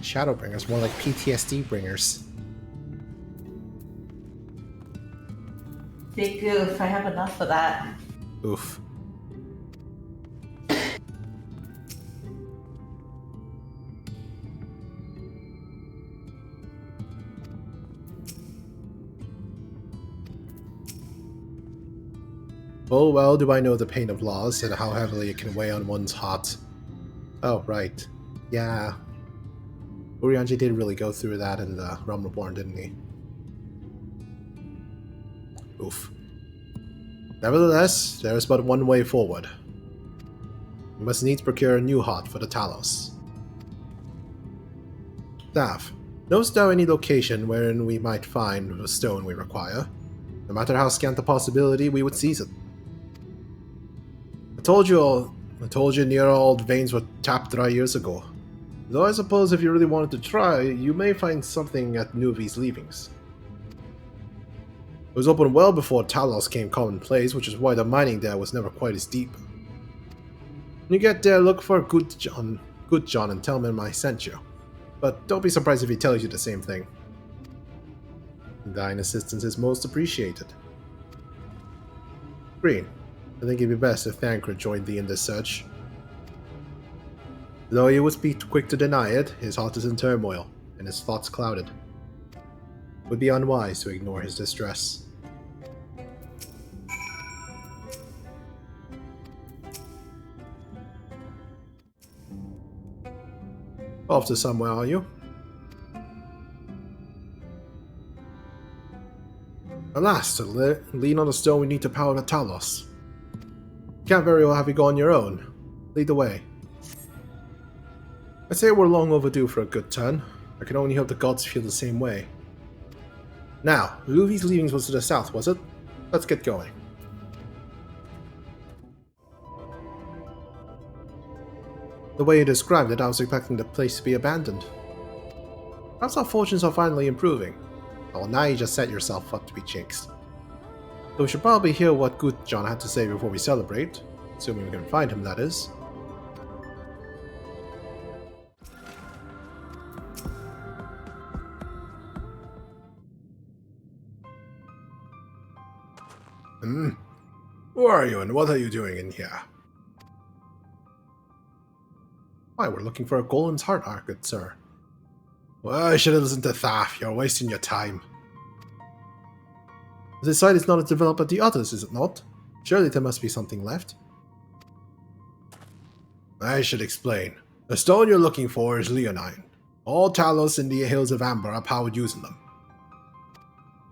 Shadowbringers, more like PTSD bringers. Big goof, I have enough of that. Oof. Full well do I know the pain of loss and how heavily it can weigh on one's heart. Oh, right. Yeah. Urianger did really go through that in the Realm Reborn, didn't he? Oof. Nevertheless, there is but one way forward. We must needs procure a new heart for the Talos. Staff, knowest thou any location wherein we might find the stone we require? No matter how scant the possibility, we would seize it. I told you near old veins were tapped dry years ago. Though I suppose if you really wanted to try, you may find something at Nuvi's leavings. It was open well before Talos came commonplace, which is why the mining there was never quite as deep. When you get there, look for Good John, and tell him I sent you. But don't be surprised if he tells you the same thing. Thine assistance is most appreciated. Green, I think it'd be best if Thancred joined thee in this search. Though he would be quick to deny it, his heart is in turmoil, and his thoughts clouded. It would be unwise to ignore his distress. Off to somewhere, are you? Alas, to lean on the stone we need to power the Talos. Can't very well have you go on your own. Lead the way. I'd say we're long overdue for a good turn. I can only hope the gods feel the same way. Now, Luvi's leavings was to the south, was it? Let's get going. The way you described it, I was expecting the place to be abandoned. Perhaps our fortunes are finally improving. Well, now you just set yourself up to be jinxed. So we should probably hear what Good John had to say before we celebrate. Assuming we can find him, that is. Who are you and what are you doing in here? Why, we're looking for a Golem's heart, our good sir. Well, I should have listened to Thaf. You're wasting your time. This site is not as developed as the others, is it not? Surely there must be something left. I should explain. The stone you're looking for is Leonine. All Talos in the Hills of Amber are powered using them.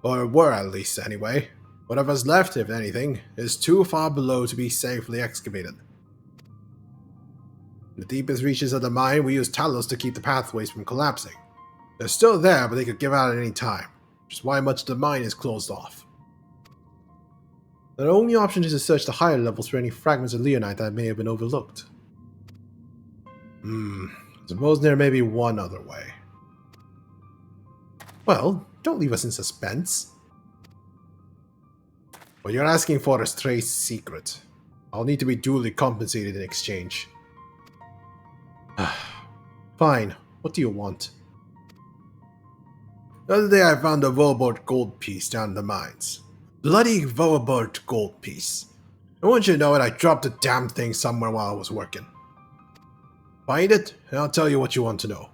Or were at least, anyway. Whatever's left, if anything, is too far below to be safely excavated. In the deepest reaches of the mine, we use Talos to keep the pathways from collapsing. They're still there, but they could give out at any time, which is why much of the mine is closed off. The only option is to search the higher levels for any fragments of Leonite that may have been overlooked. Suppose there may be one other way. Well, don't leave us in suspense. What you're asking for is trade secret. I'll need to be duly compensated in exchange. Fine. What do you want? The other day I found a Vobort gold piece down in the mines. Bloody Vobort gold piece. And once you know it, I dropped the damn thing somewhere while I was working. Find it, and I'll tell you what you want to know.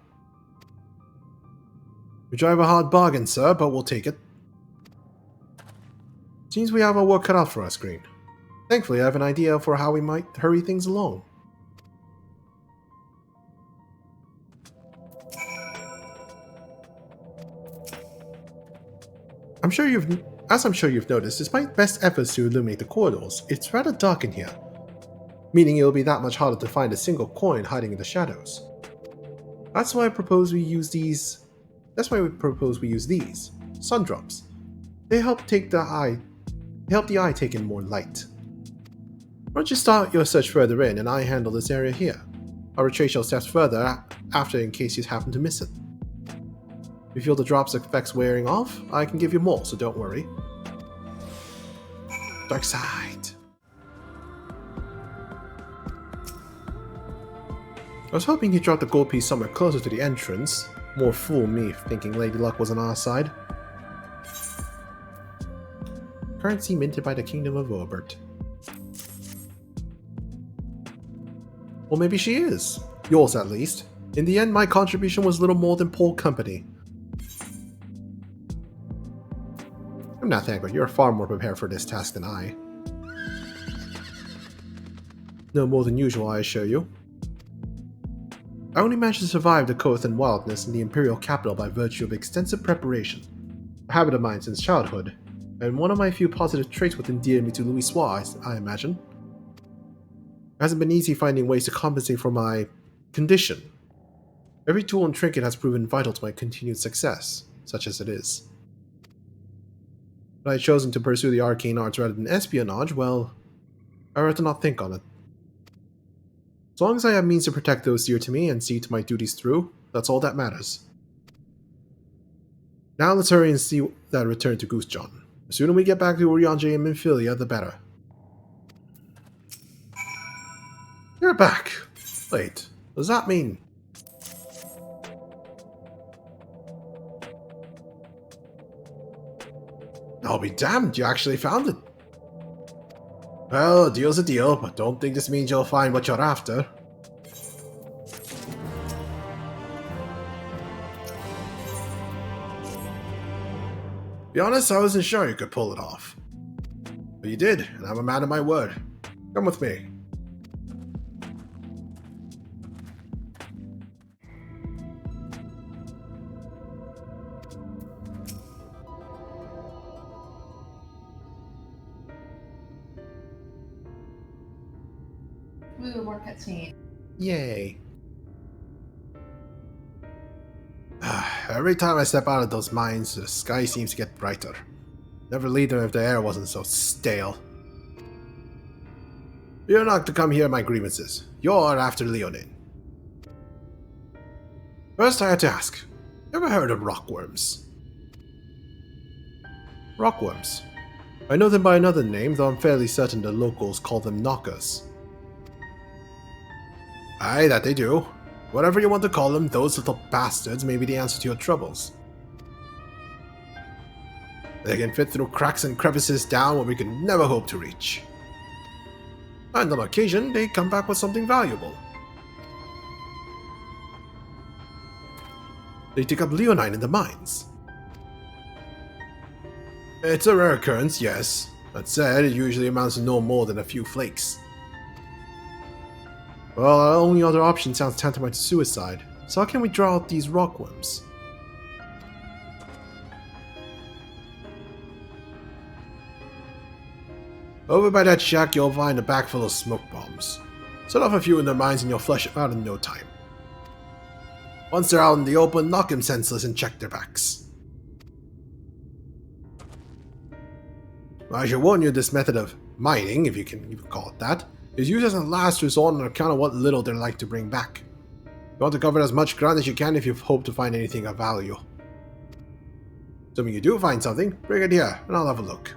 We drive a hard bargain, sir, but we'll take it. Seems we have our work cut out for us, Green. Thankfully, I have an idea for how we might hurry things along. As I'm sure you've noticed, despite best efforts to illuminate the corridors, it's rather dark in here, meaning it'll be that much harder to find a single coin hiding in the shadows. That's why we propose we use these sun drops. They help the eye take in more light. Why don't you start your search further in, and I handle this area here. I'll retrace your steps further after in case you happen to miss it. If you feel the drop's effects wearing off, I can give you more, so don't worry. Dark side. was hoping he'd drop the gold piece somewhere closer to the entrance. More fool me thinking Lady Luck was on our side. Currency minted by the Kingdom of Obert. Well, maybe she is. Yours, at least. In the end, my contribution was little more than poor company. I'm not thankful. You're far more prepared for this task than I. No more than usual, I assure you. I only managed to survive the Kothan wildness in the Imperial capital by virtue of extensive preparation. A habit of mine since childhood, and one of my few positive traits would endear me to Louis Soir, I imagine. It hasn't been easy finding ways to compensate for my condition. Every tool and trinket has proven vital to my continued success, such as it is. But I had chosen to pursue the arcane arts rather than espionage, well, I rather not think on it. As long as I have means to protect those dear to me and see to my duties through, that's all that matters. Now let's hurry and see that return to Goose John. The sooner we get back to Urianger and Minfilia, the better. You're back. Wait, what does that mean? I'll be damned, you actually found it. Well, a deal's a deal, but don't think this means you'll find what you're after. To be honest, I wasn't sure you could pull it off. But you did, and I'm a man of my word. Come with me. Woo, more cutscene. Yay. Every time I step out of those mines, the sky seems to get brighter. Never leave them if the air wasn't so stale. You're not to come hear my grievances. You're after Leonin. First I had to ask, ever heard of rockworms? Rockworms. I know them by another name, though I'm fairly certain the locals call them knockers. Aye, that they do. Whatever you want to call them, those little bastards may be the answer to your troubles. They can fit through cracks and crevices down where we could never hope to reach. And on occasion, they come back with something valuable. They dig up leonine in the mines. It's a rare occurrence, yes. That said, it usually amounts to no more than a few flakes. Well, our only other option sounds tantamount to suicide, so how can we draw out these rockworms? Over by that shack, you'll find a bag full of smoke bombs. Set off a few in their mines and you'll flush them out in no time. Once they're out in the open, knock them senseless and check their backs. I should warn you, this method of mining, if you can even call it that, is used as a last resort on account of what little they're like to bring back. You want to cover as much ground as you can if you hope to find anything of value. Assuming you do find something, bring it here, and I'll have a look.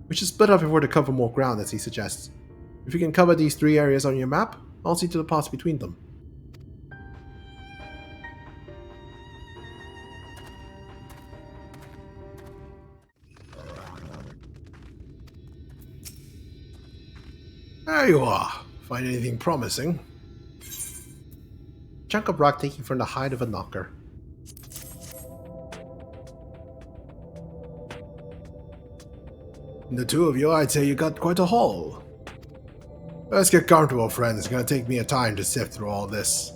We should split up if we're to cover more ground, as he suggests. If you can cover these 3 areas on your map, I'll see to the paths between them. There you are. Find anything promising? Chunk of rock taken from the hide of a knocker. The two of you, I'd say you got quite a haul. Let's get comfortable, friends. It's gonna take me a time to sift through all this.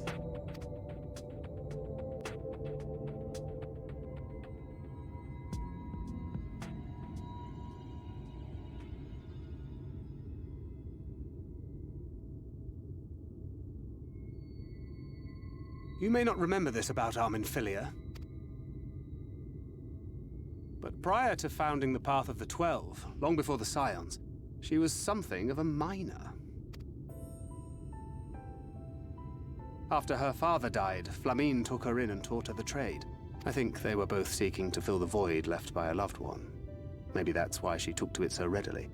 You may not remember this about our Minfilia, but prior to founding the Path of the 12, long before the Scions, she was something of a miner. After her father died, Flamine took her in and taught her the trade. I think they were both seeking to fill the void left by a loved one. Maybe that's why she took to it so readily.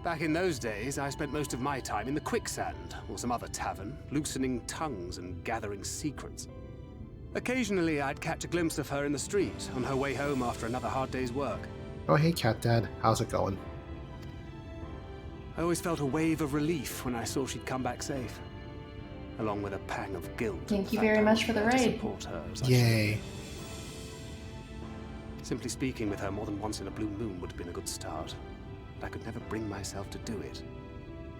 Back in those days, I spent most of my time in the quicksand, or some other tavern, loosening tongues and gathering secrets. Occasionally, I'd catch a glimpse of her in the street, on her way home after another hard day's work. Oh, hey, Cat Dad. How's it going? I always felt a wave of relief when I saw she'd come back safe, along with a pang of guilt. Thank you very much for the raid. Support her as I Yay. should. Simply speaking with her more than once in a blue moon would have been a good start, but I could never bring myself to do it.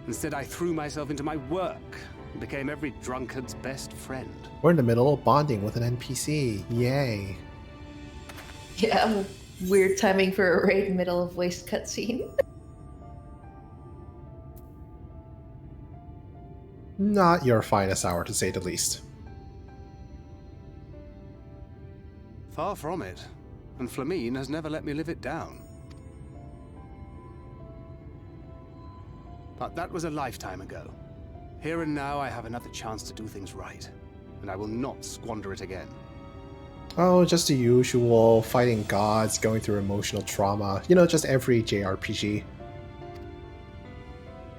Instead, I threw myself into my work and became every drunkard's best friend. We're in the middle of bonding with an NPC. Yay. Yeah, weird timing for a raid middle of voice cutscene. Not your finest hour, to say the least. Far from it, and Flamine has never let me live it down. But that was a lifetime ago. Here and now I have another chance to do things right, and I will not squander it again. Oh, just the usual, fighting gods, going through emotional trauma. You know, just every JRPG.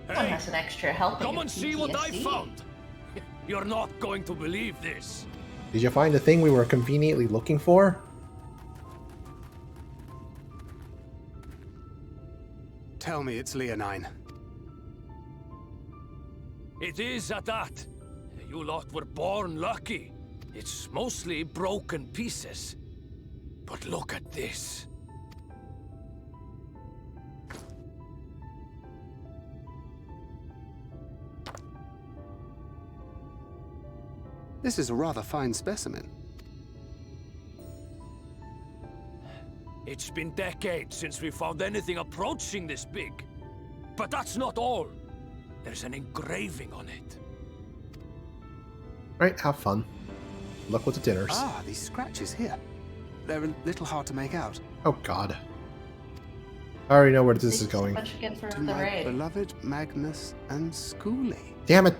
One has an extra helping. Come and see what I PTSD. found! You're not going to believe this. Did you find the thing we were conveniently looking for? Tell me it's Leonine. It is at that. You lot were born lucky. It's mostly broken pieces. But look at this. This is a rather fine specimen. It's been decades since we found anything approaching this big. But that's not all. There's an engraving on it. Right, have fun. Luck with the dinners. Ah, these scratches here. They're a little hard to make out. Oh god. I already know where this is going. Much again for To the my raid. beloved Magnus and Schoolie. Damn it!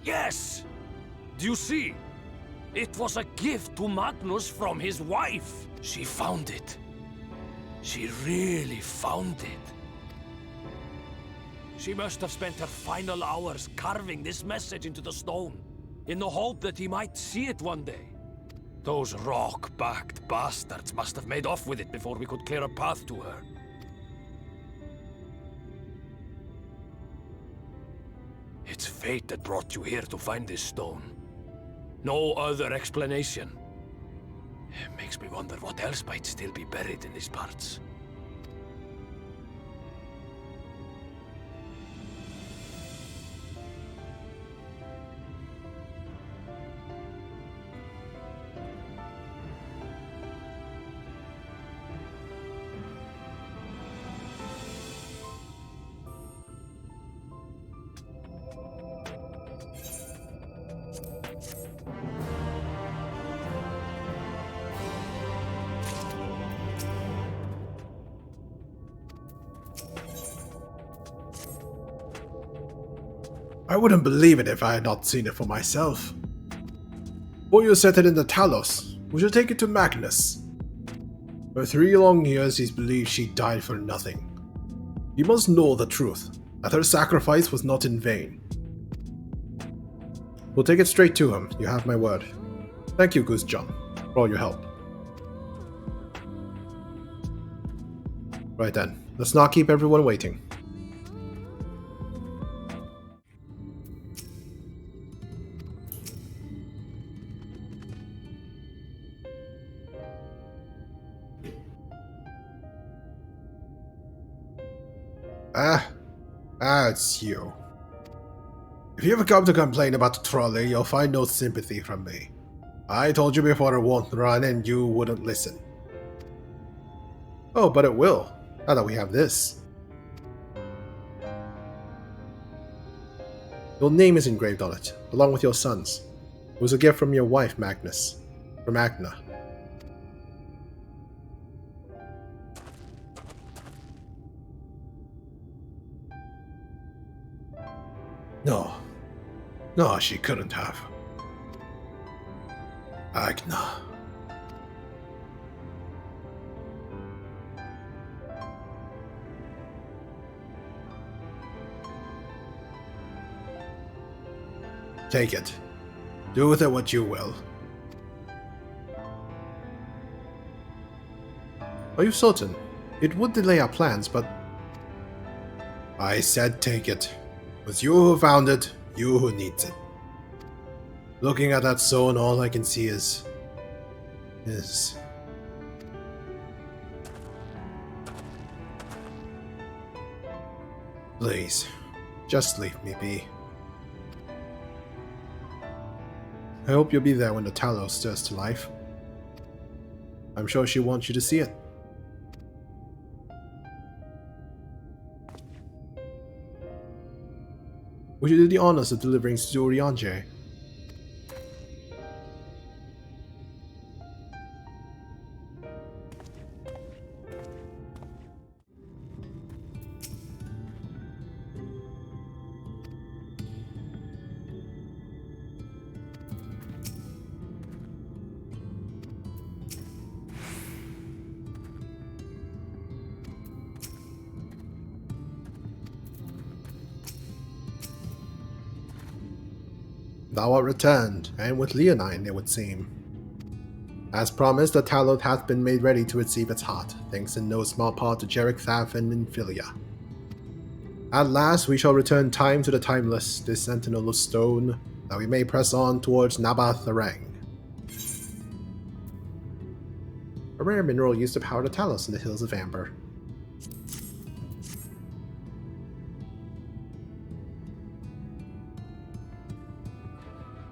Yes! Do you see? It was a gift to Magnus from his wife. She found it. She really found it. She must have spent her final hours carving this message into the stone, in the hope that he might see it one day. Those rock-backed bastards must have made off with it before we could clear a path to her. It's fate that brought you here to find this stone. No other explanation. It makes me wonder what else might still be buried in these parts. I wouldn't believe it if I had not seen it for myself. Before you set it in the Talos, we should take it to Magnus. For 3 long years he's believed she died for nothing. You must know the truth, that her sacrifice was not in vain. We'll take it straight to him, you have my word. Thank you, Goose John, for all your help. Right then, let's not keep everyone waiting. It's you. If you ever come to complain about the trolley, you'll find no sympathy from me. I told you before it won't run and you wouldn't listen. Oh, but it will, now that we have this. Your name is engraved on it, along with your son's. It was a gift from your wife, Magnus. From Agna. No, she couldn't have. Agna. take it. Do with it what you will. Are you certain? It would delay our plans, but... I said take it. It was you who found it, you who needs it. Looking at that stone, all I can see is... Please, just leave me be. I hope you'll be there when the Talos stirs to life. I'm sure she wants you to see it. Would you do the honors of delivering Zurianje? Thou art returned, and with Leonine, it would seem. As promised, the Talon hath been made ready to receive its heart, thanks in no small part to XIV and Minfilia. At last we shall return time to the timeless, this sentinel of stone, that we may press on towards Nabaath Areng. A rare mineral used to power the Talos in the Hills of Amber.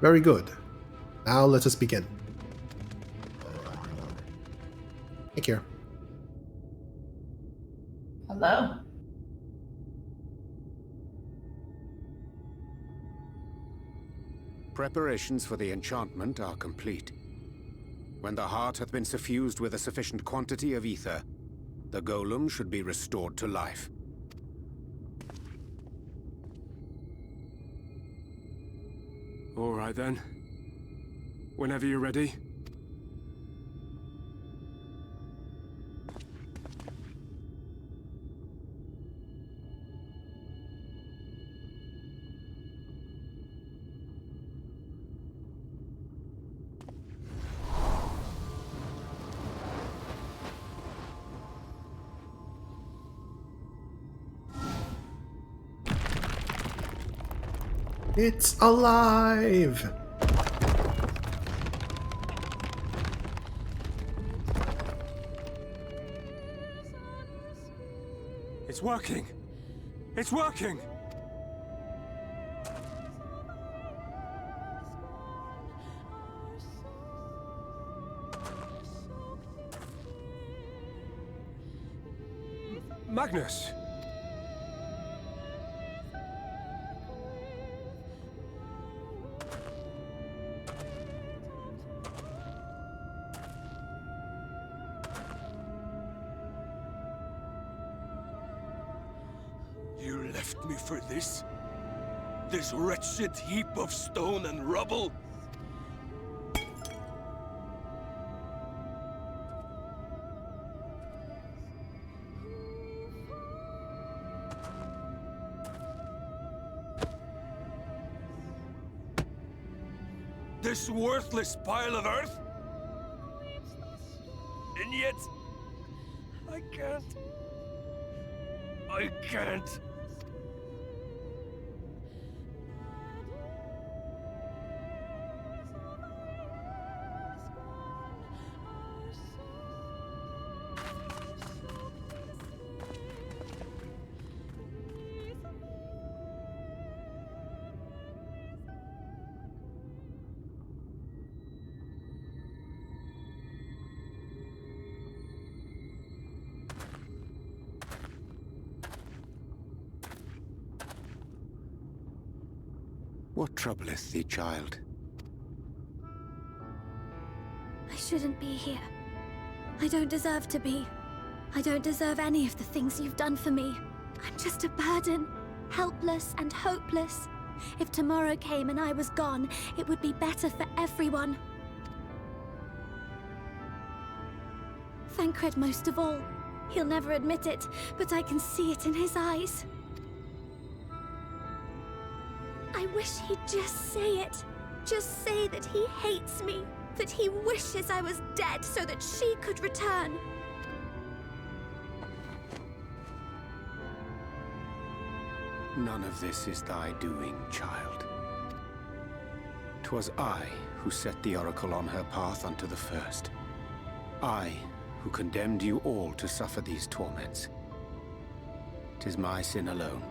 Very good. Now let us begin. Thank you. Hello. Preparations for the enchantment are complete. When the heart hath been suffused with a sufficient quantity of ether, the golem should be restored to life. All right then. Whenever you're ready. It's alive! It's working! It's working! Magnus! You left me for this? This wretched heap of stone and rubble? This worthless pile of earth? And yet, I can't. I can't. What troubleth thee, child? I shouldn't be here. I don't deserve to be. I don't deserve any of the things you've done for me. I'm just a burden, helpless and hopeless. If tomorrow came and I was gone, it would be better for everyone. Thancred most of all. He'll never admit it, but I can see it in his eyes. I wish he'd just say it. Just say that he hates me, that he wishes I was dead so that she could return. None of this is thy doing, child. 'Twas I who set the oracle on her path unto the first. I who condemned you all to suffer these torments. 'Tis my sin alone,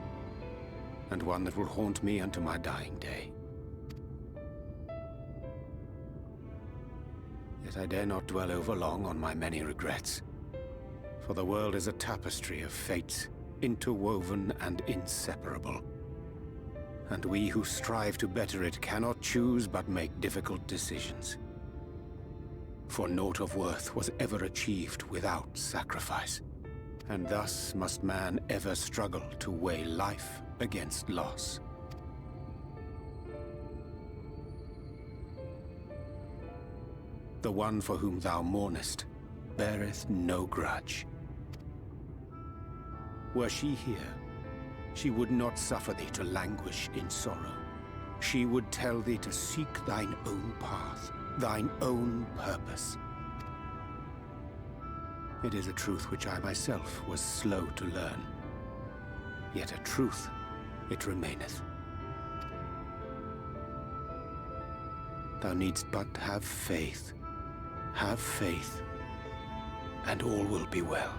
and one that will haunt me unto my dying day. Yet I dare not dwell overlong on my many regrets, for the world is a tapestry of fates, interwoven and inseparable. And we who strive to better it cannot choose but make difficult decisions. For naught of worth was ever achieved without sacrifice, and thus must man ever struggle to weigh life against loss. The one for whom thou mournest beareth no grudge. Were she here, she would not suffer thee to languish in sorrow. She would tell thee to seek thine own path, thine own purpose. It is a truth which I myself was slow to learn. Yet a truth it remaineth. Thou needst but have faith, and all will be well.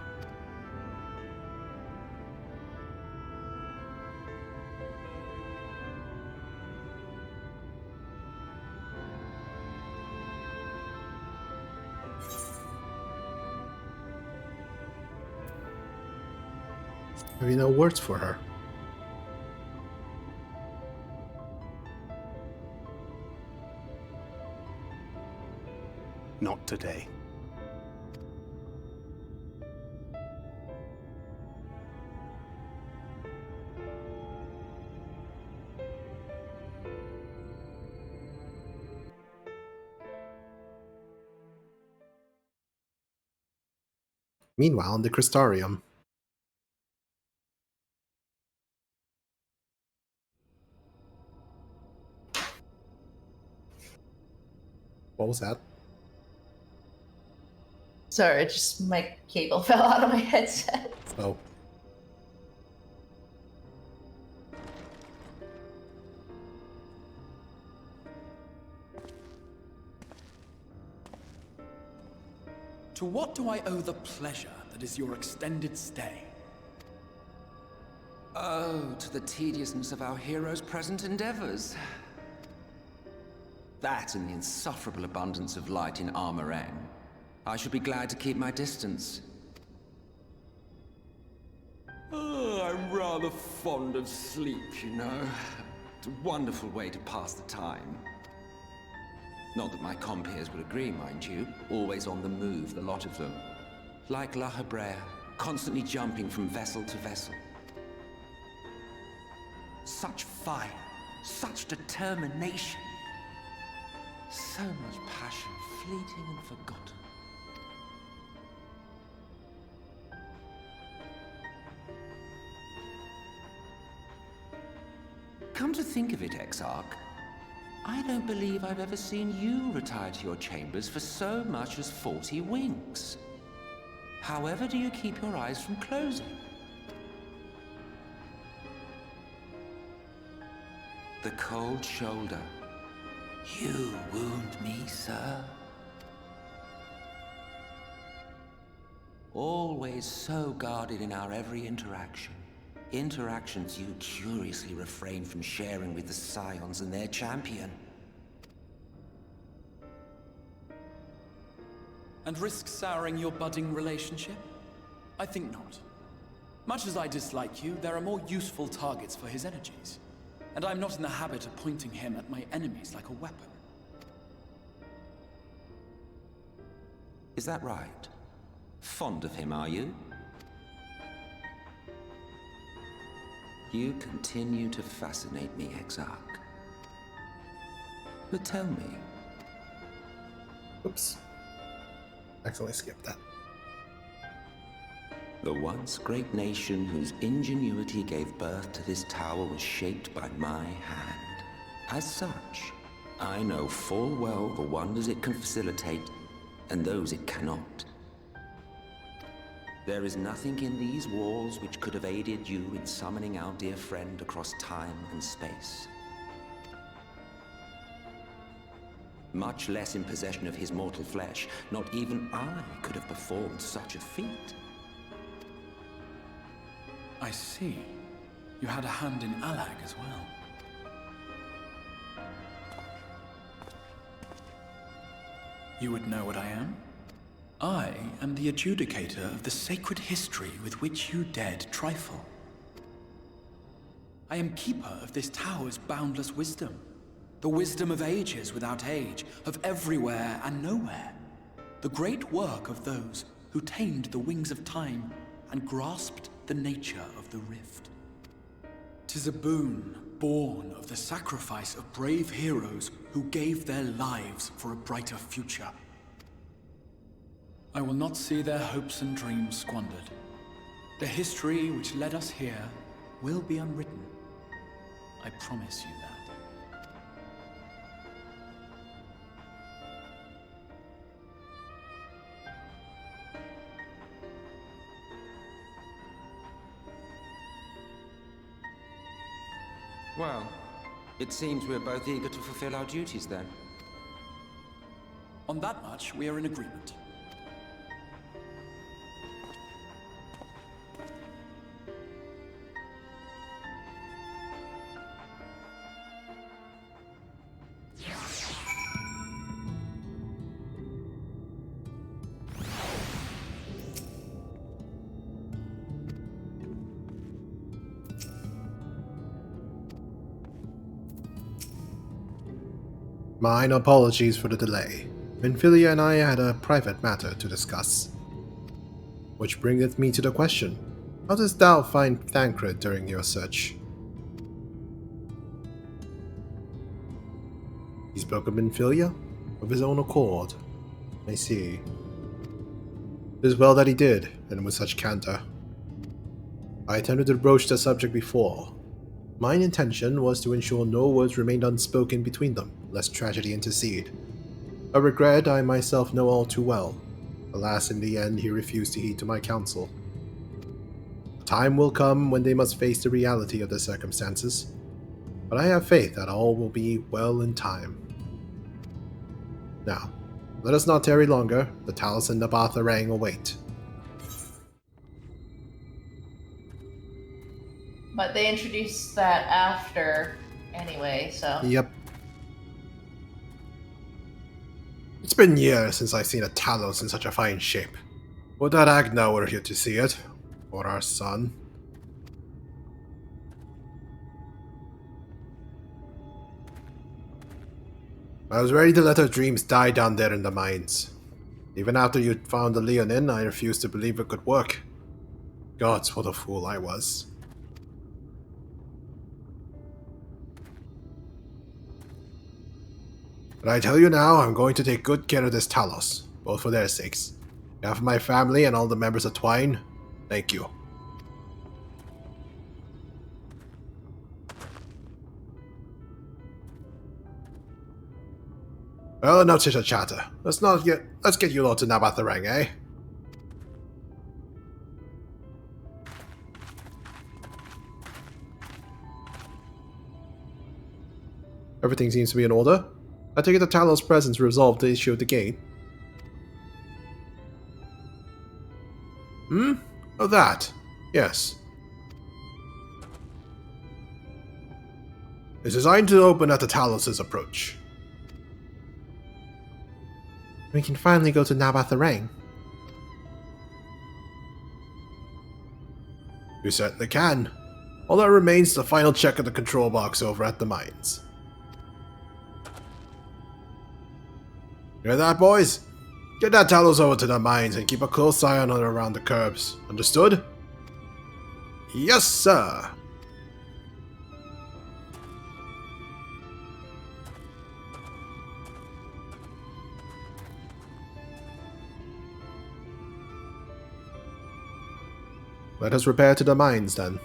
Have you no words for her? Not today. Meanwhile, in the Crystarium. What was that? Sorry, just my cable fell out of my headset. Oh. To what do I owe the pleasure that is your extended stay? Oh, to the tediousness of our hero's present endeavors. That and the insufferable abundance of light in Areng. I should be glad to keep my distance. Oh, I'm rather fond of sleep, you know. It's a wonderful way to pass the time. Not that my compeers would agree, mind you. Always on the move, the lot of them. Like La Hebrea, constantly jumping from vessel to vessel. Such fire, such determination. So much passion, fleeting and forgotten. Come to think of it, Exarch, I don't believe I've ever seen you retire to your chambers for so much as 40 winks. However do you keep your eyes from closing? The cold shoulder. You wound me, sir. Always so guarded in our every interaction. Interactions you curiously refrain from sharing with the Scions and their champion. And risk souring your budding relationship? I think not. Much as I dislike you, there are more useful targets for his energies. And I'm not in the habit of pointing him at my enemies like a weapon. Is that right? Fond of him, are you? You continue to fascinate me, Exarch. But tell me... Oops. Accidentally skipped that. The once great nation whose ingenuity gave birth to this tower was shaped by my hand. As such, I know full well the wonders it can facilitate and those it cannot. There is nothing in these walls which could have aided you in summoning our dear friend across time and space. Much less in possession of his mortal flesh, not even I could have performed such a feat. I see. You had a hand in Alag as well. You would know what I am? I am the adjudicator of the sacred history with which you dared trifle. I am keeper of this tower's boundless wisdom. The wisdom of ages without age, of everywhere and nowhere. The great work of those who tamed the wings of time and grasped the nature of the rift. 'Tis a boon born of the sacrifice of brave heroes who gave their lives for a brighter future. I will not see their hopes and dreams squandered. The history which led us here will be unwritten. I promise you that. Well, it seems we're both eager to fulfill our duties then. On that much, we are in agreement. Mine apologies for the delay. Minfilia and I had a private matter to discuss. Which bringeth me to the question, how dost thou find Thancred during your search? He spoke of Minfilia? Of his own accord? I see. It is well that he did, and with such candor. I attempted to broach the subject before. Mine intention was to ensure no words remained unspoken between them, lest tragedy intercede. A regret I myself know all too well. Alas, in the end he refused to heed to my counsel. A time will come when they must face the reality of their circumstances, but I have faith that all will be well in time. Now, let us not tarry longer. The Talus and Nabaath Areng await. But they introduced that after anyway, so. Yep. It's been years since I've seen a Talos in such a fine shape. Would that Agna were here to see it, or our son. I was ready to let our dreams die down there in the mines. Even after you found the Leonin, I refused to believe it could work. Gods, what a fool I was. But I tell you now, I'm going to take good care of this Talos, both for their sakes. On behalf of my family and all the members of Twine, thank you. Well, enough chitter-chatter. Let's get you all to Nabaath Areng, eh? Everything seems to be in order. I take it the Talos' presence resolved the issue of the gate. Oh, that. Yes. It's designed to open at the Talos' approach. We can finally go to Nabaath Areng. We certainly can. All that remains is the final check of the control box over at the mines. Hear that, boys? Get that Talos over to the mines and keep a close eye on her around the curbs. Understood? Yes, sir. Let us repair to the mines, then.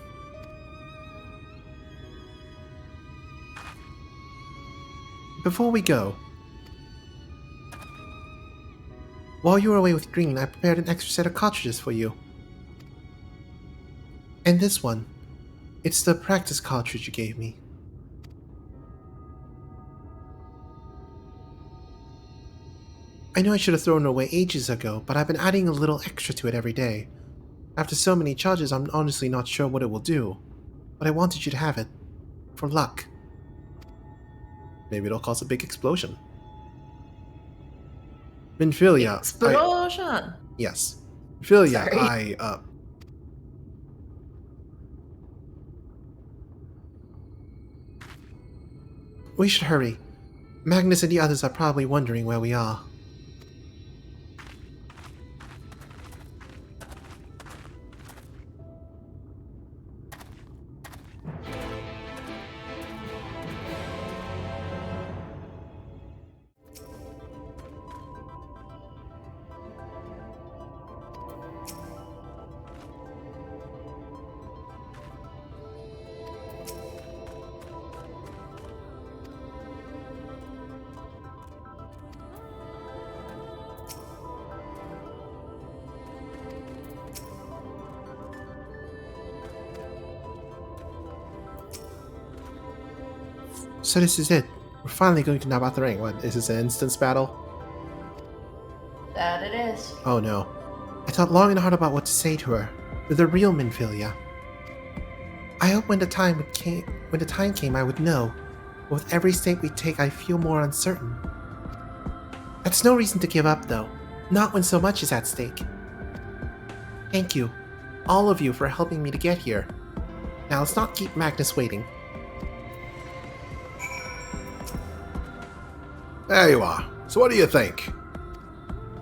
before we go, while you were away with Green, I prepared an extra set of cartridges for you. And this one. It's the practice cartridge you gave me. I know I should have thrown it away ages ago, but I've been adding a little extra to it every day. After so many charges, I'm honestly not sure what it will do, but I wanted you to have it. For luck. Maybe it'll cause a big explosion. Minfilia, Explosion! yes. Minfilia, Sorry. We should hurry. Magnus and the others are probably wondering where we are. So this is it. We're finally going to Nabaath Areng. What, is this an instance battle? That it is. Oh no. I thought long and hard about what to say to her. You're the real Minfilia. I hope when the time came I would know. But with every step we take I feel more uncertain. That's no reason to give up though. Not when so much is at stake. Thank you. All of you for helping me to get here. Now let's not keep Magnus waiting. There you are. So what do you think?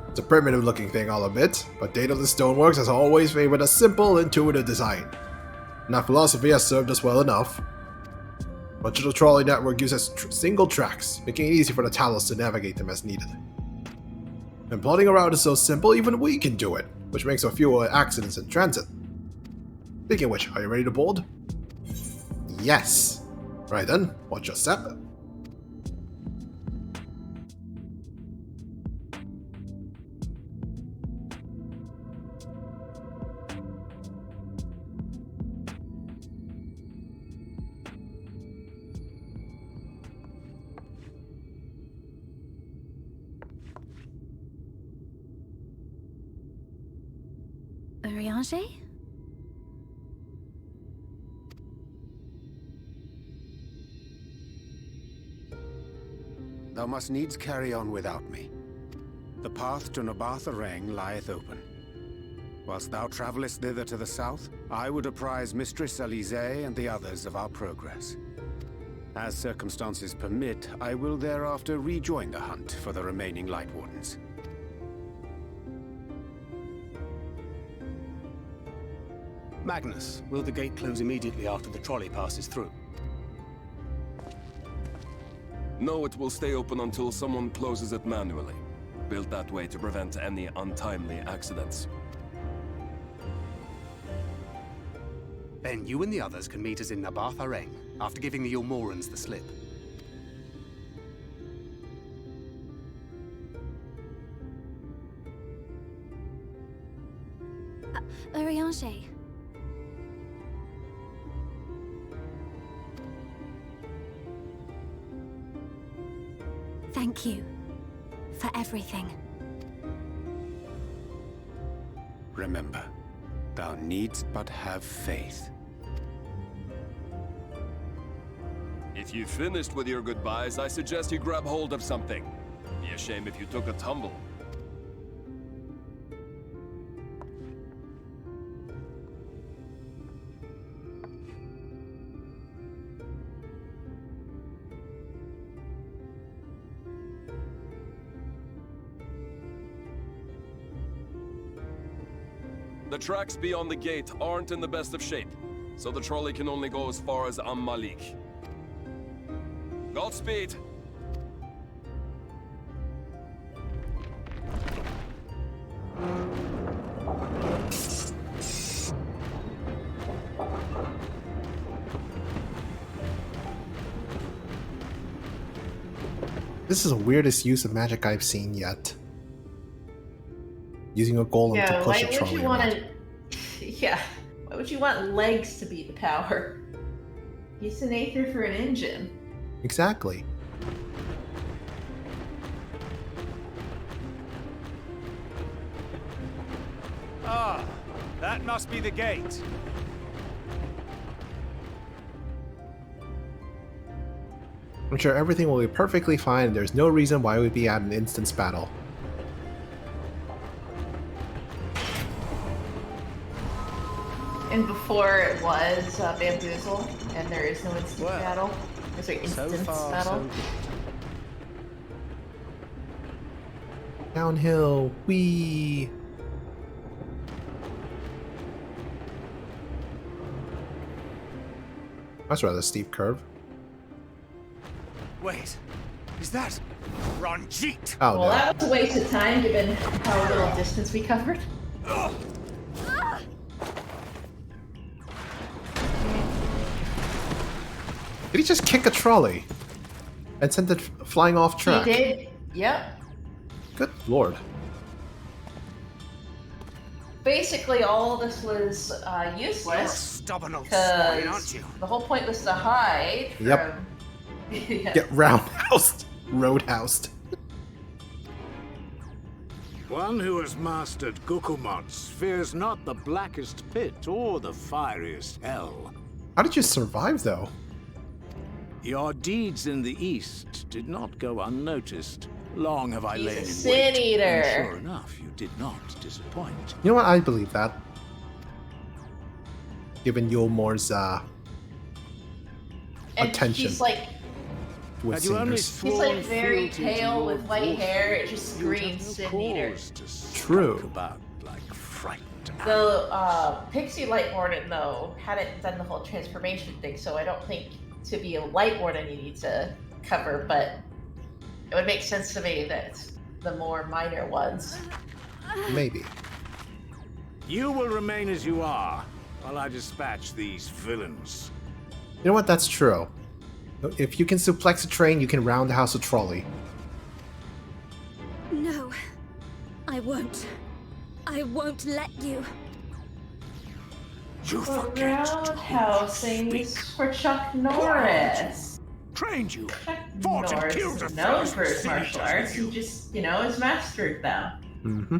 It's a primitive looking thing, I'll admit, but Daedalus Stoneworks has always favored a simple, intuitive design. And that philosophy has served us well enough. Much of the trolley network uses single tracks, making it easy for the Talos to navigate them as needed. And plotting a route is so simple, even we can do it, which makes for fewer accidents in transit. Speaking of which, are you ready to board? Yes. Right then, watch your step. Ariange? Thou must needs carry on without me. The path to Nabaath Areng lieth open. Whilst thou travellest thither to the south, I would apprise Mistress Elise and the others of our progress. As circumstances permit, I will thereafter rejoin the hunt for the remaining Light Wardens. Magnus, will the gate close immediately after the trolley passes through? No, it will stay open until someone closes it manually. Built that way to prevent any untimely accidents. Then you and the others can meet us in Nabaath Areng, after giving the Eulmorans the slip. Ariange. Thank you for everything. Remember, thou needst but have faith. If you've finished with your goodbyes, I suggest you grab hold of something. Be a shame if you took a tumble. The tracks beyond the gate aren't in the best of shape, so the trolley can only go as far as Malik. Godspeed! This is the weirdest use of magic I've seen yet. Using a golem to push a trolley around. Yeah, why would you want legs to be the power? Use an Aether for an engine. Exactly. Ah, that must be the gate. I'm sure everything will be perfectly fine and there's no reason why we'd be at an instance battle. And before it was Bamboozle, and there is no instant battle. There's an instance battle. Downhill, whee! That's a rather steep curve. Wait, is that Ranjit? Oh, Well, no. that was a waste of time given how little distance we covered. Did he just kick a trolley? And send it flying off track? He did. Yep. Good lord. Basically, all of this was You're a useless stubborn old swine, aren't because you? the whole point was to hide from... Yep. Yeah. Get roundhoused. Roadhoused. One who has mastered Gukumots fears not the blackest pit or the fieriest hell. How did you survive, though? Your deeds in the east did not go unnoticed. Long have I He's lain a in sin wait, eater. and sure enough, you did not disappoint. You know what? I believe that. Given Eulmoran's And attention he's like, with Had you only seniors. he's like sworn very fealty pale to with your white wolf, hair. It just you'd have screams no sin eater. cause to True. skulk about like frightened The Pixie Light Warden, though, hadn't done the whole transformation thing, so I don't think to be a Light Warden you need to cover, but it would make sense to me that the more minor ones. Maybe. You will remain as you are, while I dispatch these villains. You know what? That's true. If you can suplex a train, you can roundhouse a trolley. No, I won't. I won't let you. You forget to Roundhousing speak. is for Chuck Norris. Trained you. Chuck Fought and Norris killed a is known thousand for his senators martial arts. with you. He just, has mastered them. Mm-hmm.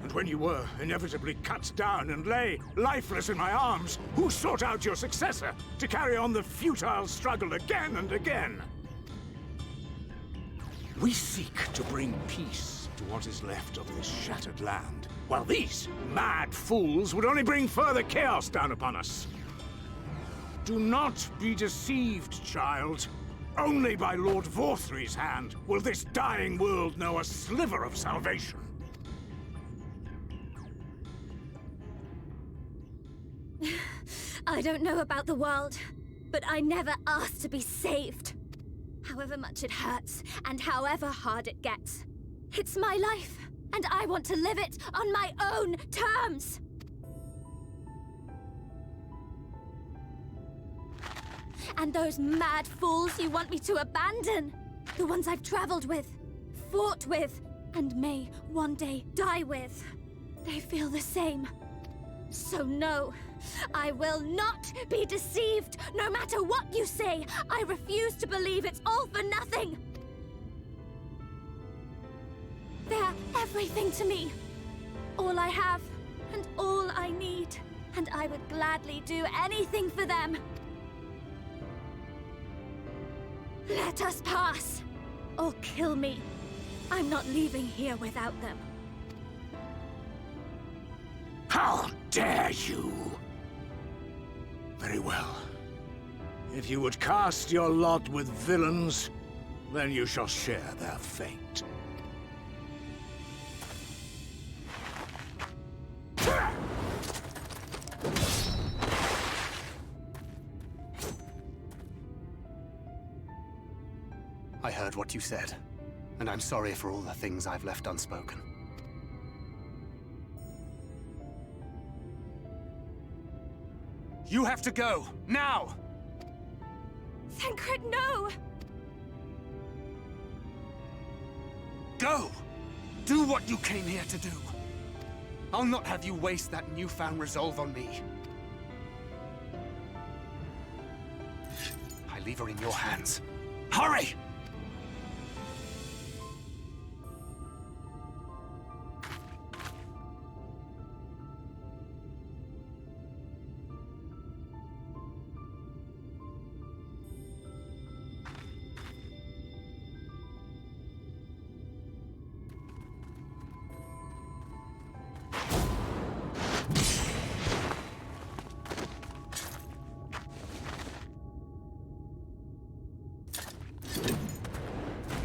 And when you were inevitably cut down and lay lifeless in my arms, who sought out your successor to carry on the futile struggle again and again? We seek to bring peace to what is left of this shattered land, while these mad fools would only bring further chaos down upon us. Do not be deceived, child. Only by Lord Vorthry's hand will this dying world know a sliver of salvation. I don't know about the world, but I never asked to be saved. However much it hurts, and however hard it gets. It's my life, and I want to live it on my own terms! And those mad fools you want me to abandon, the ones I've traveled with, fought with, and may one day die with, they feel the same. So no, I will not be deceived, no matter what you say. I refuse to believe it's all for nothing. They're everything to me. All I have, and all I need. And I would gladly do anything for them. Let us pass, or kill me. I'm not leaving here without them. How dare you! Very well. If you would cast your lot with villains, then you shall share their fate. I heard what you said, and I'm sorry for all the things I've left unspoken. You have to go, now! Thancred, no! Go! Do what you came here to do. I'll not have you waste that newfound resolve on me. I leave her in your hands. Hurry!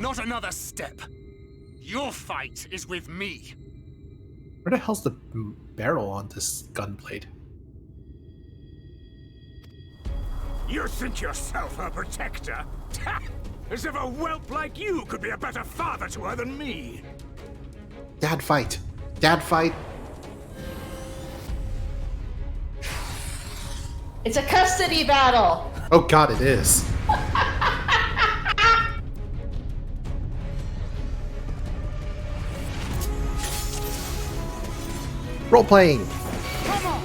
Not another step. Your fight is with me. Where the hell's the barrel on this gunblade? You think yourself her protector? As if a whelp like you could be a better father to her than me. Dad fight. Dad fight. It's a custody battle. Oh god, it is. Role playing. Come on!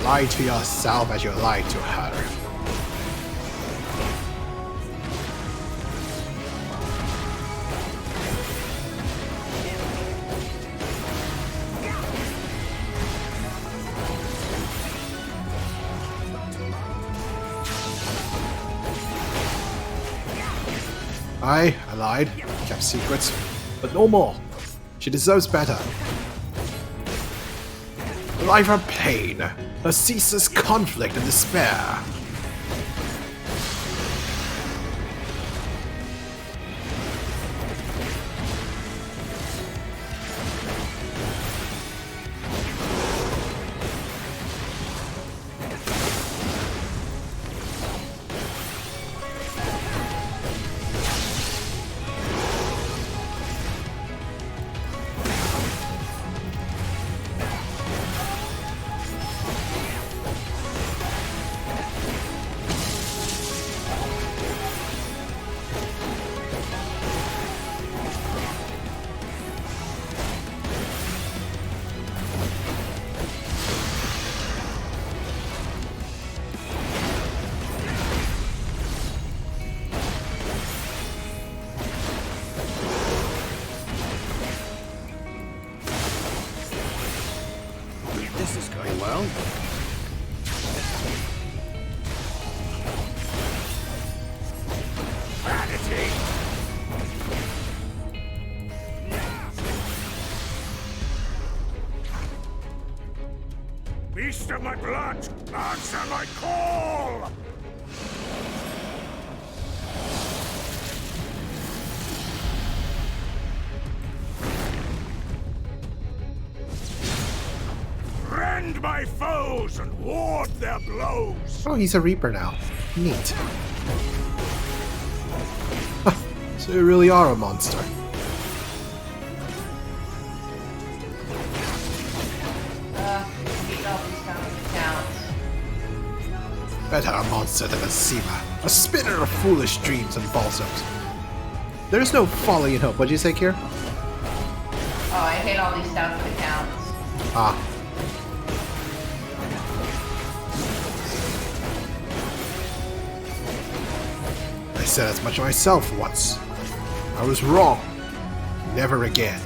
Lie to yourself as you lie to her. I lied, kept secrets, but no more. She deserves better. A life of pain, a ceaseless conflict and despair. This is going well. Vanity! Beast of my blood, answer my call! Rend my foes and ward their blows! Oh, he's a Reaper now. Neat. So you really are a monster. Beat all these counts. Better a monster than a Seema, a spinner of foolish dreams and falsehoods. There's no folly in hope. What'd you say, Kier? Oh, I hate all these down for the counts. Ah. I said as much myself once. I was wrong. Never again.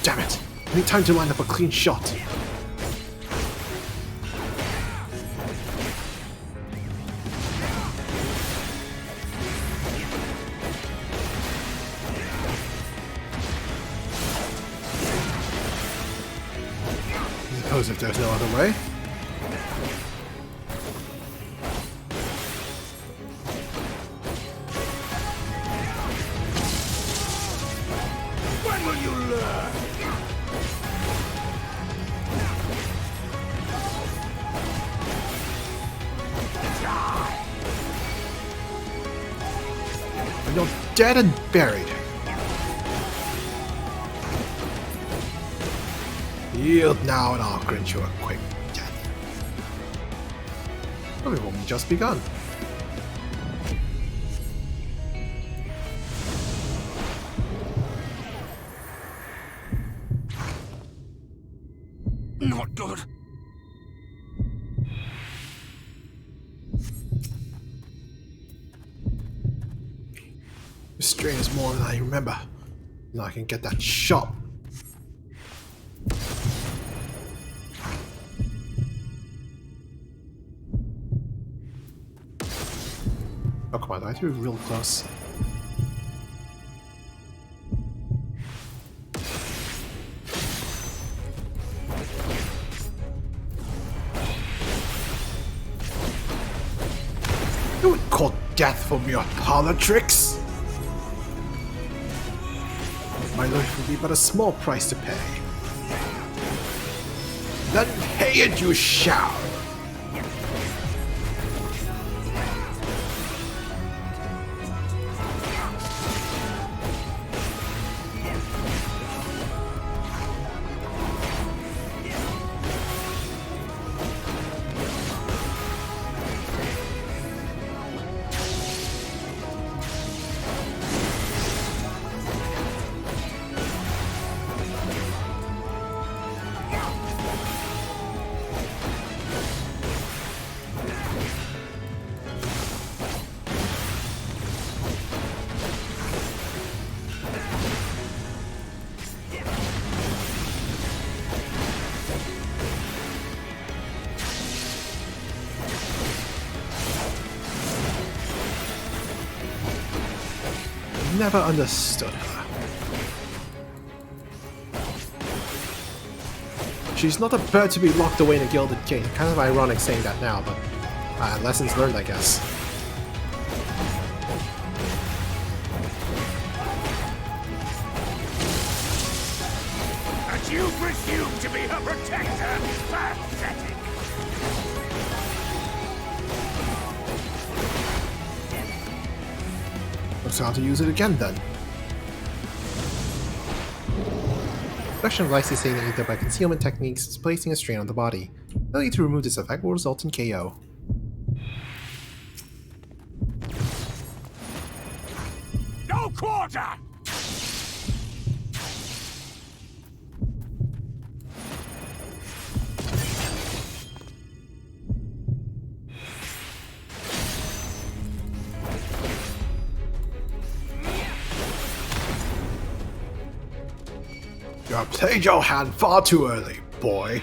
Damn it! I need time to line up a clean shot. I suppose if there's no other way. When will you learn? Die! And you're dead and buried. Yield now and I'll grant you a quick death. But we've only just begun. Not good. This strain is more than I remember. Now I can get that shot. Oh come on, I have to be real close. You would call death for mere parlor tricks? My life will be but a small price to pay. Then pay it you shall! Never understood her. She's not a bird to be locked away in a gilded cage. Kind of ironic saying that now, but lessons learned, I guess. And you presume to be her protector? Pathetic! Looks how to use it again then. Reduction of lysine either by concealment techniques is placing a strain on the body. Failure to remove this effect will result in KO. No quarter! You played your hand far too early, boy.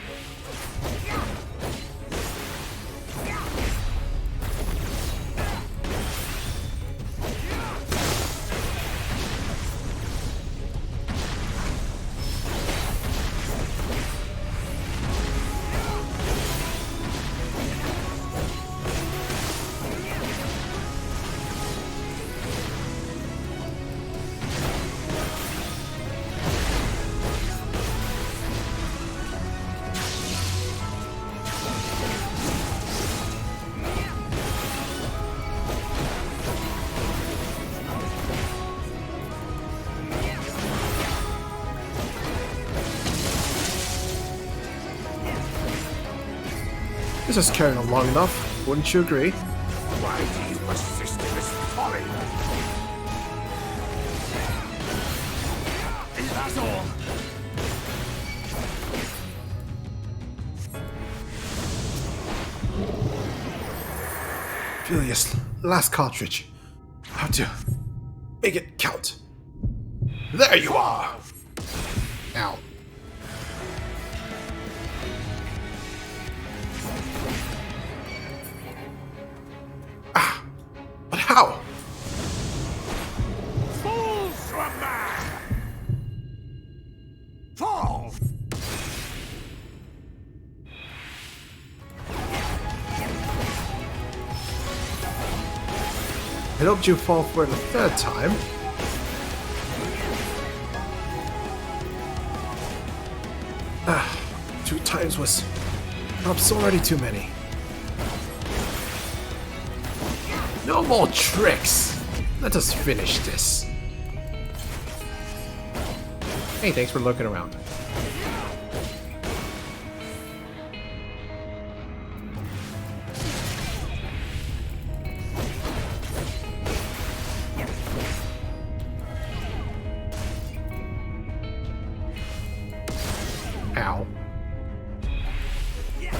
This has carried on long enough, wouldn't you agree? Why do you persist in this folly? That's all. Filius, last cartridge. How to make it count. There you are! Ow. Ah! But how? Fools to a man! Fall! I hoped you'd fall for it a third time. Ah, 2 times was perhaps already too many. No more tricks! Let us finish this. Hey, thanks for looking around. Ow. You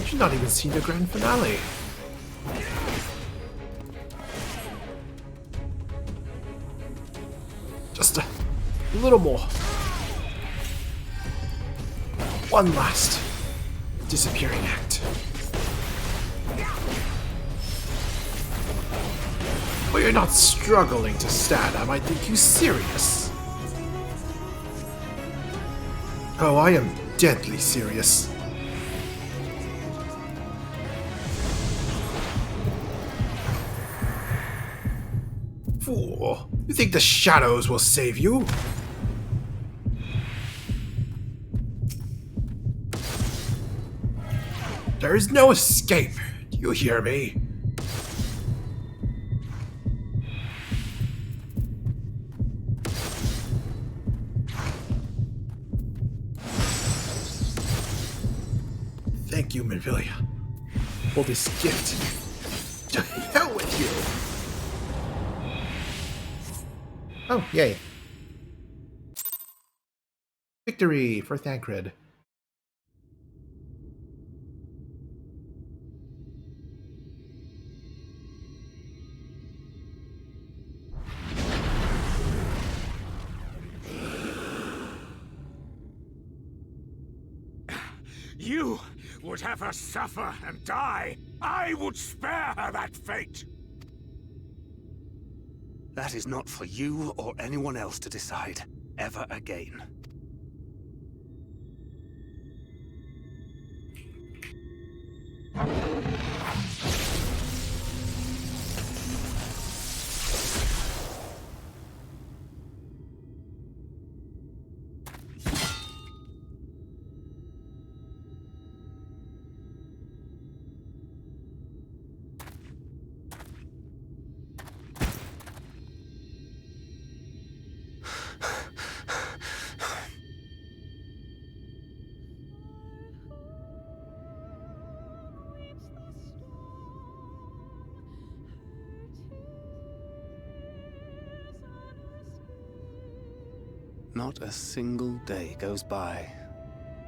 should not even see the grand finale. Just a little more. One last disappearing act. Well, you're not struggling to stand. I might think you serious. Oh, I am deadly serious. Fool! You think the shadows will save you? There is no escape. Do you hear me? Thank you, Minfilia, for this gift. To hell with you! Oh, yay. Victory for Thancred. You would have her suffer and die. I would spare her that fate. That is not for you or anyone else to decide, ever again. Not a single day goes by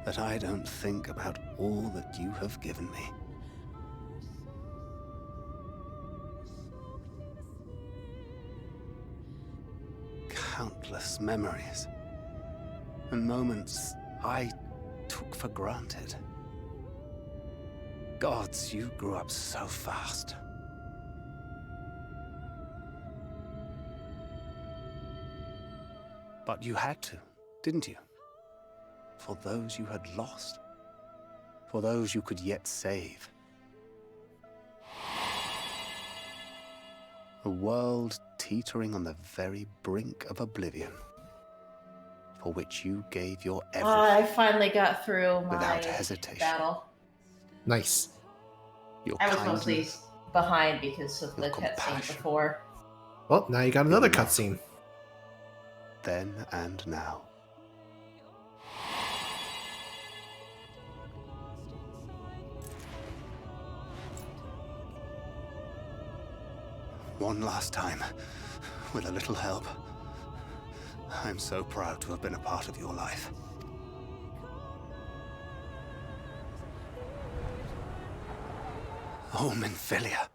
that I don't think about all that you have given me. Countless memories and moments I took for granted. Gods, you grew up so fast. But you had to, didn't you? For those you had lost. For those you could yet save. A world teetering on the very brink of oblivion. For which you gave your everything. I finally got through my without hesitation. battle. Nice. Your I was kindness, mostly behind because of the your cutscene compassion. before. Well, now you got another Your love. cutscene. Then and now. One last time, with a little help. I'm so proud to have been a part of your life. Oh, Minfilia.